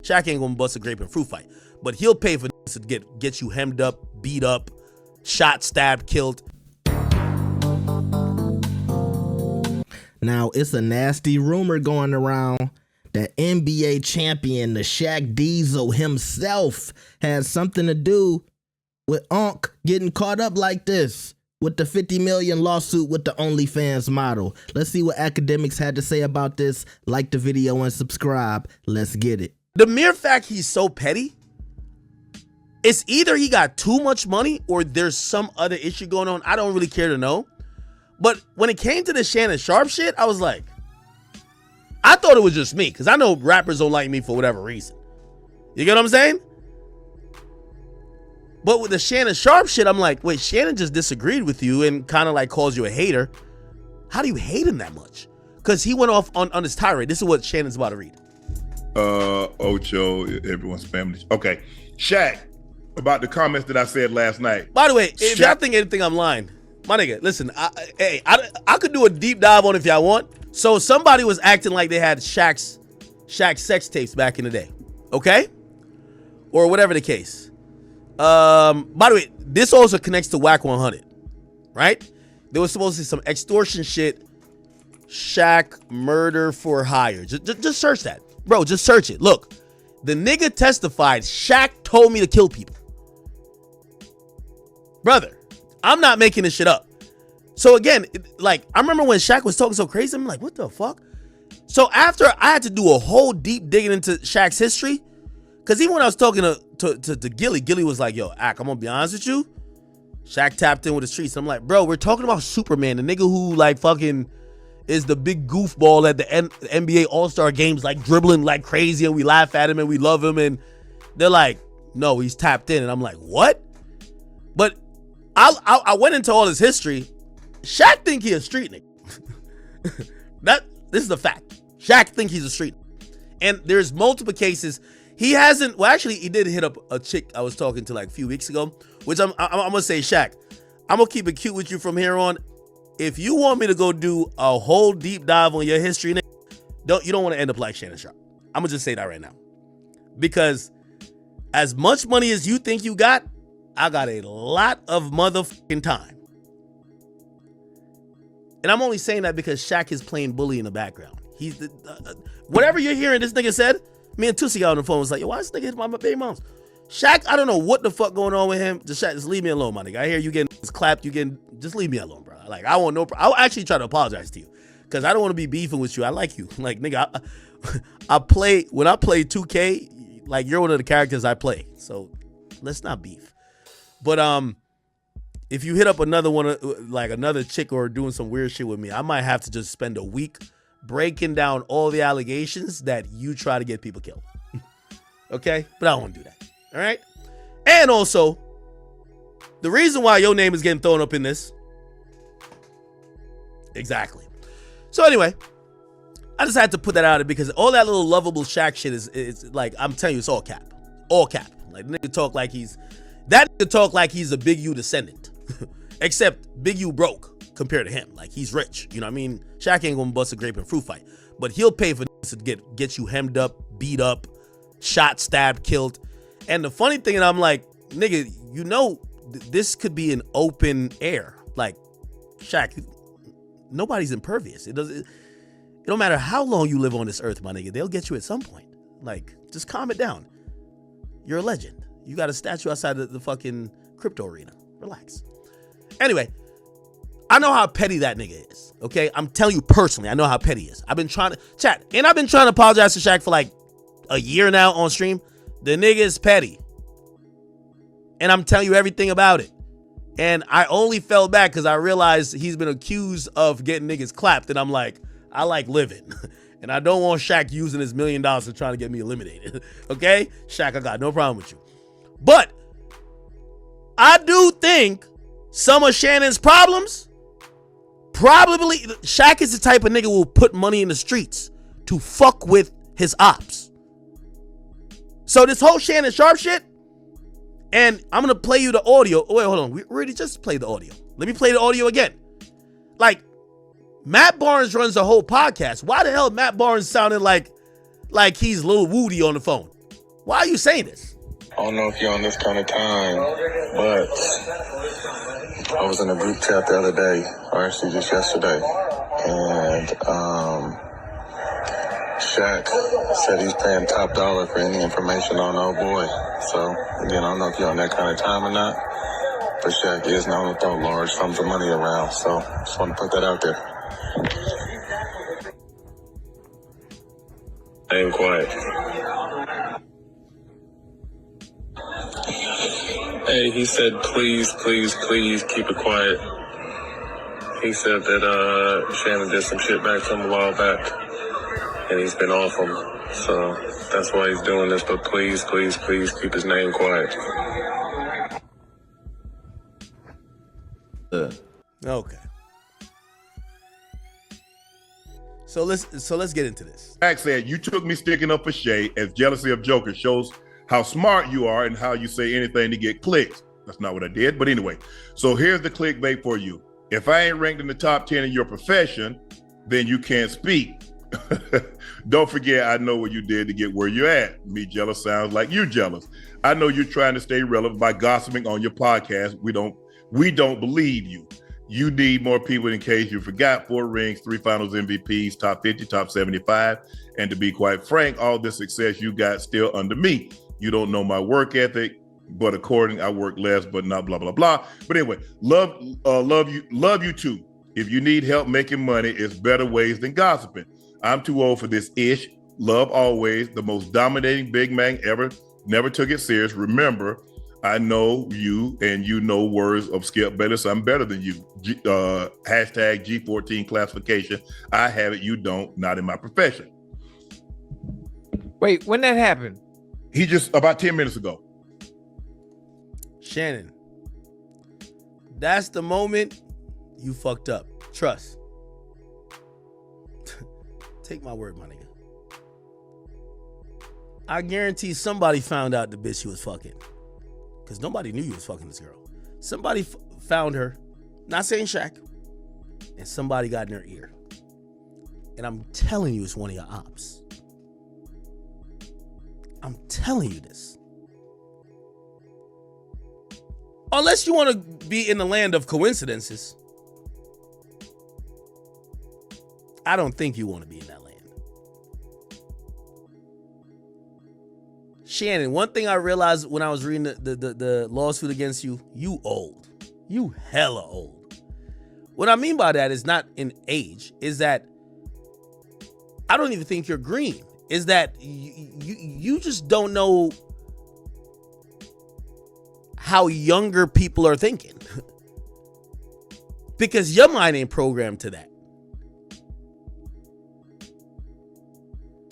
Shaq ain't gonna bust a grape and fruit fight, but he'll pay for to get you hemmed up, beat up, shot, stabbed, killed. Now, it's a nasty rumor going around that NBA champion, the Shaq Diesel himself, has something to do with Unc getting caught up like this with the $50 million lawsuit with the OnlyFans model. Let's see what Akademiks had to say about this. Like the video and subscribe. Let's get it. The mere fact he's so petty, it's either he got too much money or there's some other issue going on. I don't really care to know. But when it came to the Shannon Sharpe shit, I was like, I thought it was just me, because I know rappers don't like me for whatever reason. You get what I'm saying? But with the Shannon Sharpe shit, I'm like, wait, Shannon just disagreed with you and kind of like calls you a hater. How do you hate him that much? Because he went off on his tirade. This is what Shannon's about to read. Ocho, everyone's family. Okay. Shaq, about the comments that I said last night. By the way, if y'all think anything I'm lying, my nigga, listen, I could do a deep dive on it if y'all want. So somebody was acting like they had Shaq's sex tapes back in the day. Okay? Or whatever the case. By the way, this also connects to Whack 100. Right? There was supposed to be some extortion shit. Shaq murder for hire. Just search that. Bro, just search it. Look, the nigga testified, Shaq told me to kill people. Brother, I'm not making this shit up. So again, like, I remember when Shaq was talking so crazy, I'm like, what the fuck? So after I had to do a whole deep digging into Shaq's history, because even when I was talking to Gilly was like, yo, Ak, I'm gonna be honest with you, Shaq tapped in with the streets. I'm like, bro, we're talking about Superman, the nigga who like fucking is the big goofball at the NBA All-Star games, like dribbling like crazy, and we laugh at him and we love him, and they're like, no, he's tapped in. And I'm like, what? But I went into all his history. Shaq think he a street nigga. This is the fact. Shaq think he's a street. And there's multiple cases. He hasn't, well, actually, he did hit up a chick I was talking to like a few weeks ago, which I'm gonna say, Shaq, I'm gonna keep it cute with you from here on. If you want me to go do a whole deep dive on your history, nigga, you don't want to end up like Shannon Sharpe. I'm gonna just say that right now. Because as much money as you think you got, I got a lot of motherfucking time. And I'm only saying that because Shaq is playing bully in the background. He's whatever you're hearing this nigga said, me and Tussie got on the phone was like, yo, why this nigga hit my baby moms? Shaq, I don't know what the fuck going on with him. Just leave me alone, my nigga. I hear you getting clapped, just leave me alone, bro. Like, I want no, I'll actually try to apologize to you. Because I don't want to be beefing with you. I like you. Like, nigga, when I play 2K, like, you're one of the characters I play. So, let's not beef. But, if you hit up another one, like another chick or doing some weird shit with me, I might have to just spend a week breaking down all the allegations that you try to get people killed. Okay? But I don't want to do that. All right? And also, the reason why your name is getting thrown up in this. Exactly. So anyway, I just had to put that out there because all that little lovable Shaq shit is like, I'm telling you, it's all cap. All cap. Like, nigga talk like he's a Big U descendant. Except Big U broke compared to him. Like, he's rich. You know what I mean? Shaq ain't gonna bust a grape and fruit fight. But he'll pay for to get you hemmed up, beat up, shot, stabbed, killed. And the funny thing, and I'm like, nigga, you know, this could be an open air. Like, Shaq, nobody's impervious. It don't matter how long you live on this earth, my nigga. They'll get you at some point. Like, just calm it down. You're a legend. You got a statue outside the fucking crypto arena. Relax. Anyway, I know how petty that nigga is. Okay? I'm telling you personally, I know how petty he is. I've been trying to chat, and I've been trying to apologize to Shaq for like a year now on stream. The nigga is petty. And I'm telling you everything about it. And I only fell back because I realized he's been accused of getting niggas clapped. And I'm like, I like living. And I don't want Shaq using his $1 million to try to get me eliminated. Okay? Shaq, I got no problem with you. But I do think some of Shannon's problems, probably Shaq is the type of nigga who will put money in the streets to fuck with his ops. So this whole Shannon Sharpe shit, and I'm going to play you the audio. Oh, wait, hold on. We already just played the audio. Let me play the audio again. Like, Matt Barnes runs the whole podcast. Why the hell Matt Barnes sounded like he's Lil Woody on the phone? Why are you saying this? I don't know if you're on this kind of time, but I was in a group chat the other day, or actually just yesterday, and Shaq said he's paying top dollar for any information on old boy. So, again, I don't know if you're on that kind of time or not, but Shaq is known to throw large sums of money around, so just want to put that out there. Stay quiet. Hey, he said, please keep it quiet. He said that Shannon did some shit back to him a while back, and he's been off him. So that's why he's doing this, but please keep his name quiet. Okay. So let's get into this. Shaq said, you took me sticking up for Shay as jealousy of Joker shows how smart you are and how you say anything to get clicks. That's not what I did, but anyway. So here's the clickbait for you. If I ain't ranked in the top 10 in your profession, then you can't speak. Don't forget, I know what you did to get where you're at. Me jealous sounds like you jealous. I know you're trying to stay relevant by gossiping on your podcast. We don't believe you. You need more people in case you forgot. 4 rings, 3 finals MVPs, top 50, top 75. And to be quite frank, all this success you got still under me. You don't know my work ethic, but according, I work less, but not blah, blah, blah. But anyway, love you too. If you need help making money, it's better ways than gossiping. I'm too old for this ish. Love always. The most dominating big man ever. Never took it serious. Remember, I know you and you know words of Skip Bayless. I'm better than you. Hashtag G14 classification. I have it. You don't. Not in my profession. Wait, when that happened? He just about 10 minutes ago. Shannon, that's the moment you fucked up. Trust. Take my word, my nigga. I guarantee somebody found out the bitch you was fucking. Because nobody knew you was fucking this girl. Somebody found her, not saying Shaq, and somebody got in her ear. And I'm telling you, it's one of your ops. I'm telling you this. Unless you want to be in the land of coincidences, I don't think you want to be in that land. Shannon, one thing I realized when I was reading the lawsuit against you, you old. You hella old. What I mean by that is not in age, is that I don't even think you're green. Is that you just don't know how younger people are thinking. Because your mind ain't programmed to that.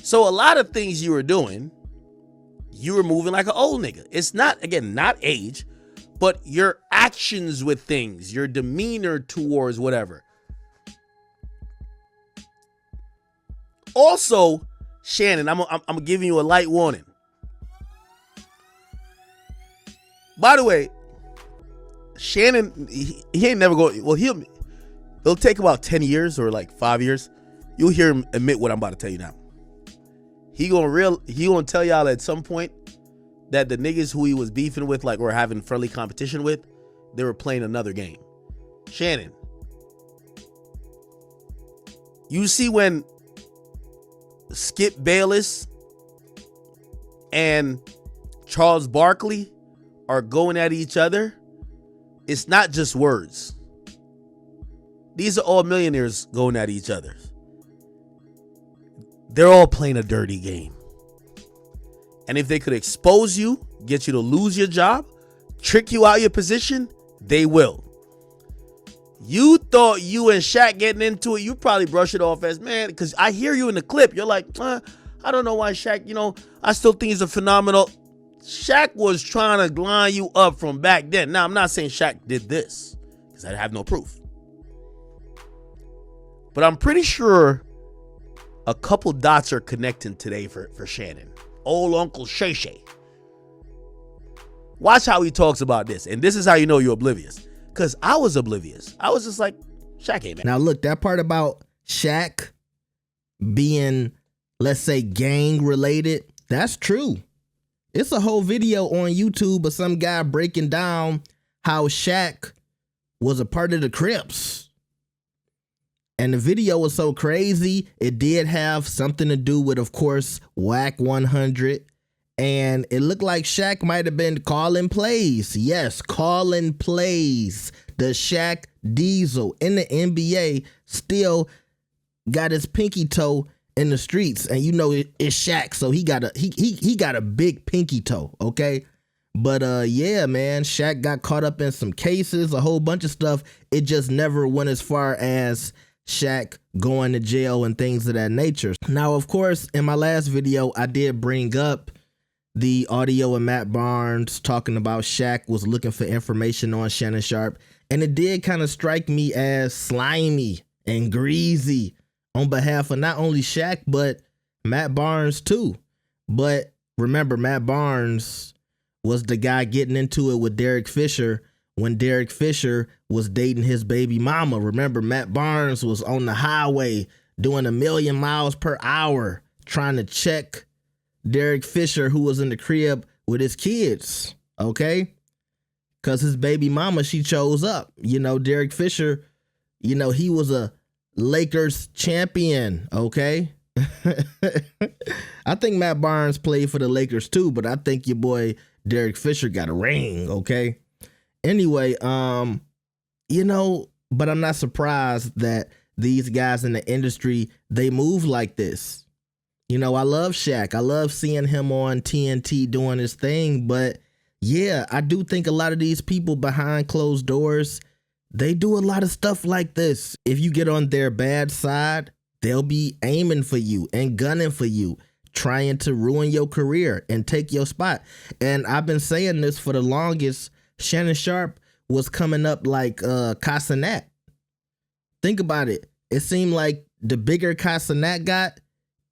So a lot of things you were doing, you were moving like an old nigga. It's not, again, not age, but your actions with things, your demeanor towards whatever. Also, Shannon, I'm giving you a light warning. By the way, Shannon, he ain't never going. Well, it'll take about 10 years or like 5 years. You'll hear him admit what I'm about to tell you now. He gonna tell y'all at some point that the niggas who he was beefing with, like, or having friendly competition with, they were playing another game. Shannon, you see when Skip Bayless and Charles Barkley are going at each other, it's not just words. These are all millionaires going at each other. They're all playing a dirty game. And if they could expose you, get you to lose your job, trick you out of your position, they will. You thought you and Shaq getting into it, you probably brush it off as, man, because I hear you in the clip. You're like, I don't know why Shaq, I still think he's a phenomenal. Shaq was trying to line you up from back then. Now, I'm not saying Shaq did this, because I have no proof. But I'm pretty sure a couple dots are connecting today for Shannon. Old Uncle Shay Shay. Watch how he talks about this. And this is how you know you're oblivious. Because I was oblivious. I was just like, Shaq ain't man. Now look, that part about Shaq being, let's say, gang related, that's true. It's a whole video on YouTube of some guy breaking down how Shaq was a part of the Crips. And the video was so crazy, it did have something to do with, of course, Whack 100. And it looked like Shaq might have been calling plays. Yes, calling plays. The Shaq Diesel in the NBA still got his pinky toe in the streets. And you know it's Shaq, so he got a big pinky toe, okay? But yeah, man, Shaq got caught up in some cases, a whole bunch of stuff. It just never went as far as Shaq going to jail and things of that nature. Now, of course, in my last video, I did bring up the audio of Matt Barnes talking about Shaq was looking for information on Shannon Sharpe. And it did kind of strike me as slimy and greasy on behalf of not only Shaq, but Matt Barnes too. But remember, Matt Barnes was the guy getting into it with Derek Fisher when Derek Fisher was dating his baby mama. Remember, Matt Barnes was on the highway doing 1,000,000 miles per hour trying to check Derek Fisher, who was in the crib with his kids, okay? Because his baby mama, she chose up. You know, Derek Fisher, you know, he was a Lakers champion, okay? I think Matt Barnes played for the Lakers too, but I think your boy Derek Fisher got a ring, okay? Anyway, you know, but I'm not surprised that these guys in the industry, they move like this. You know, I love Shaq. I love seeing him on TNT doing his thing. But yeah, I do think a lot of these people behind closed doors, they do a lot of stuff like this. If you get on their bad side, they'll be aiming for you and gunning for you, trying to ruin your career and take your spot. And I've been saying this for the longest. Shannon Sharpe was coming up like Casanat. Think about it. It seemed like the bigger Casanat got,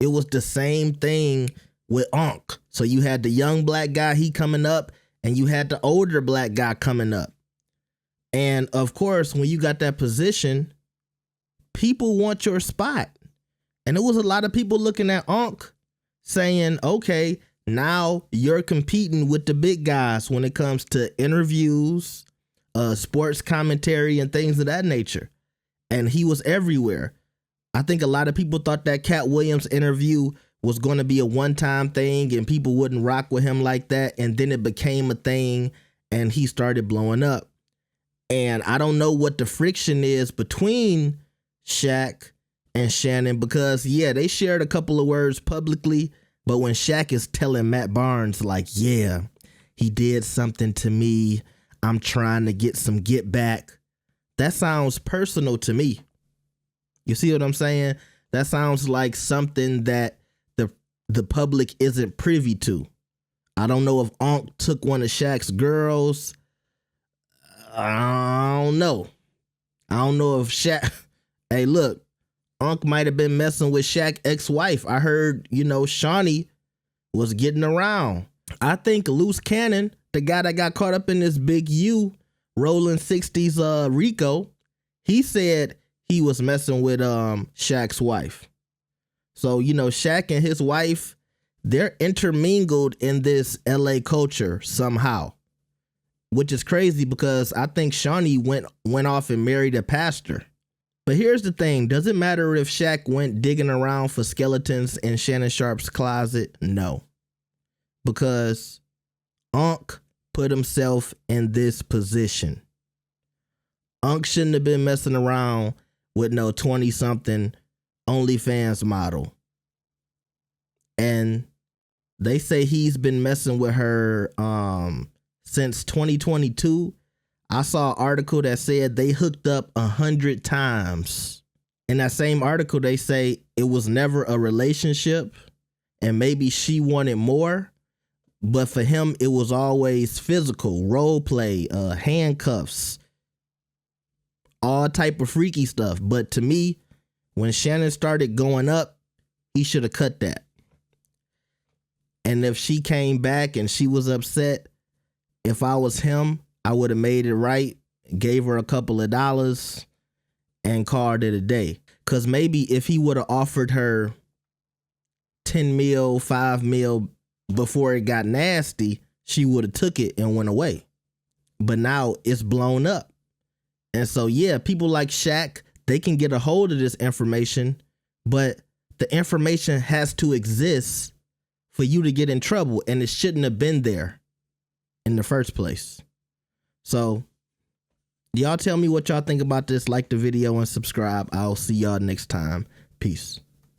it was the same thing with Unc. So you had the young black guy, he coming up, and you had the older black guy coming up. And of course, when you got that position, people want your spot. And it was a lot of people looking at Unc saying, okay, now you're competing with the big guys when it comes to interviews, sports commentary, and things of that nature. And he was everywhere. I think a lot of people thought that Cat Williams interview was going to be a one-time thing and people wouldn't rock with him like that. And then it became a thing and he started blowing up. And I don't know what the friction is between Shaq and Shannon because, yeah, they shared a couple of words publicly. But when Shaq is telling Matt Barnes, like, yeah, he did something to me, I'm trying to get some get back, that sounds personal to me. You see what I'm saying? That sounds like something that the public isn't privy to. I don't know if Unc took one of Shaq's girls. I don't know. I don't know if Shaq... Hey, look, Unc might have been messing with Shaq's ex-wife. I heard, you know, Shawnee was getting around. I think Loose Cannon, the guy that got caught up in this big U rolling 60s Rico, he said he was messing with Shaq's wife. So, you know, Shaq and his wife, they're intermingled in this LA culture somehow, which is crazy because I think Shawnee went off and married a pastor. But here's the thing. Does it matter if Shaq went digging around for skeletons in Shannon Sharpe's closet? No. Because Unc put himself in this position. Unc shouldn't have been messing around with no 20-something OnlyFans model. And they say he's been messing with her since 2022. I saw an article that said they hooked up 100 times. In that same article, they say it was never a relationship and maybe she wanted more. But for him, it was always physical, role play, handcuffs, all type of freaky stuff. But to me, when Shannon started going up, he should have cut that. And if she came back and she was upset, if I was him, I would have made it right, gave her a couple of dollars, and called it a day. Because maybe if he would have offered her 10 mil, 5 mil before it got nasty, she would have took it and went away. But now it's blown up. And so, yeah, people like Shaq, they can get a hold of this information, but the information has to exist for you to get in trouble, and it shouldn't have been there in the first place. So, y'all tell me what y'all think about this. Like the video and subscribe. I'll see y'all next time. Peace.